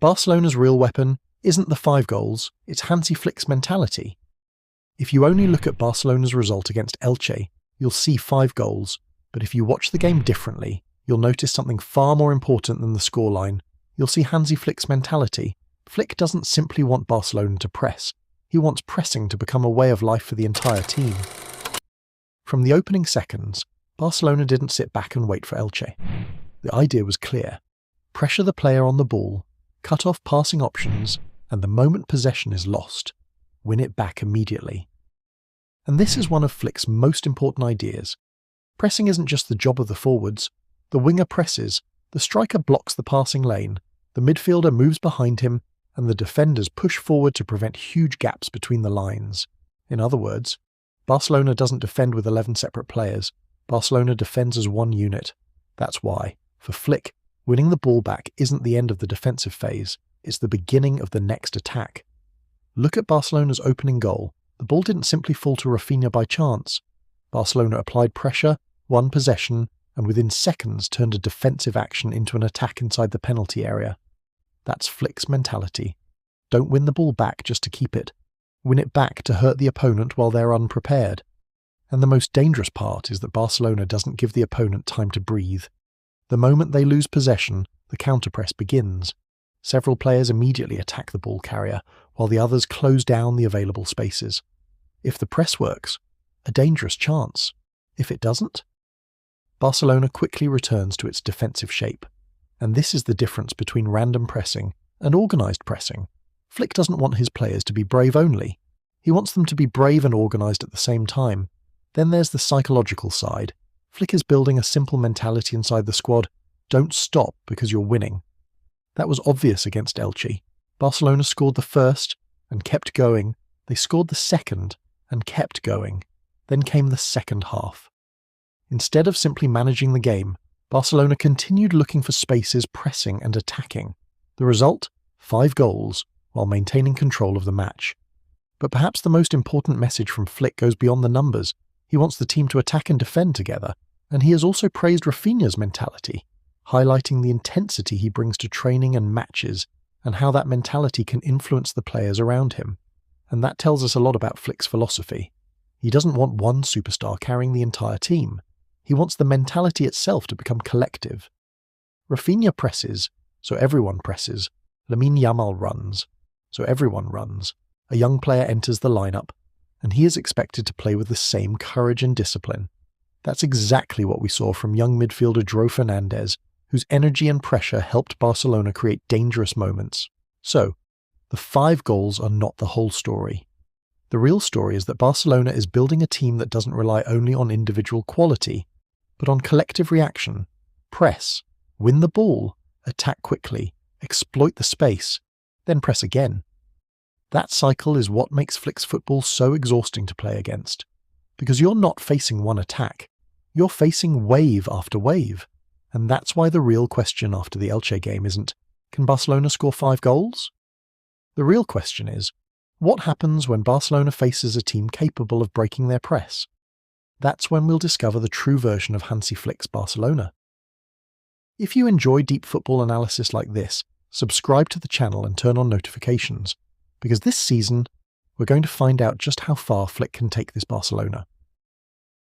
Barcelona's real weapon isn't the 5 goals, it's Hansi Flick's mentality. If you only look at Barcelona's result against Elche, you'll see 5 goals, but if you watch the game differently, you'll notice something far more important than the scoreline. You'll see Hansi Flick's mentality. Flick doesn't simply want Barcelona to press, he wants pressing to become a way of life for the entire team. From the opening seconds, Barcelona didn't sit back and wait for Elche. The idea was clear. Pressure the player on the ball, cut off passing options, and the moment possession is lost, win it back immediately. And this is one of Flick's most important ideas. Pressing isn't just the job of the forwards. The winger presses, the striker blocks the passing lane, the midfielder moves behind him, and the defenders push forward to prevent huge gaps between the lines. In other words, Barcelona doesn't defend with 11 separate players. Barcelona defends as one unit. That's why, for Flick, winning the ball back isn't the end of the defensive phase, it's the beginning of the next attack. Look at Barcelona's opening goal. The ball didn't simply fall to Rafinha by chance. Barcelona applied pressure, won possession, and within seconds turned a defensive action into an attack inside the penalty area. That's Flick's mentality. Don't win the ball back just to keep it. Win it back to hurt the opponent while they're unprepared. And the most dangerous part is that Barcelona doesn't give the opponent time to breathe. The moment they lose possession, the counterpress begins. Several players immediately attack the ball carrier, while the others close down the available spaces. If the press works, a dangerous chance. If it doesn't, Barcelona quickly returns to its defensive shape. And this is the difference between random pressing and organised pressing. Flick doesn't want his players to be brave only. He wants them to be brave and organised at the same time. Then there's the psychological side. Flick is building a simple mentality inside the squad. Don't stop because you're winning. That was obvious against Elche. Barcelona scored the first and kept going. They scored the second and kept going. Then came the second half. Instead of simply managing the game, Barcelona continued looking for spaces, pressing and attacking. The result? 5 goals, while maintaining control of the match. But perhaps the most important message from Flick goes beyond the numbers. He wants the team to attack and defend together, and he has also praised Rafinha's mentality, highlighting the intensity he brings to training and matches, and how that mentality can influence the players around him. And that tells us a lot about Flick's philosophy. He doesn't want one superstar carrying the entire team. He wants the mentality itself to become collective. Rafinha presses, so everyone presses. Lamine Yamal runs, so everyone runs. A young player enters the lineup, and he is expected to play with the same courage and discipline. That's exactly what we saw from young midfielder João Fernandes, whose energy and pressure helped Barcelona create dangerous moments. So, the 5 goals are not the whole story. The real story is that Barcelona is building a team that doesn't rely only on individual quality, but on collective reaction. Press, win the ball, attack quickly, exploit the space, then press again. That cycle is what makes Flick's football so exhausting to play against. Because you're not facing one attack, you're facing wave after wave. And that's why the real question after the Elche game isn't, can Barcelona score 5 goals? The real question is, what happens when Barcelona faces a team capable of breaking their press? That's when we'll discover the true version of Hansi Flick's Barcelona. If you enjoy deep football analysis like this, subscribe to the channel and turn on notifications, because this season, we're going to find out just how far Flick can take this Barcelona.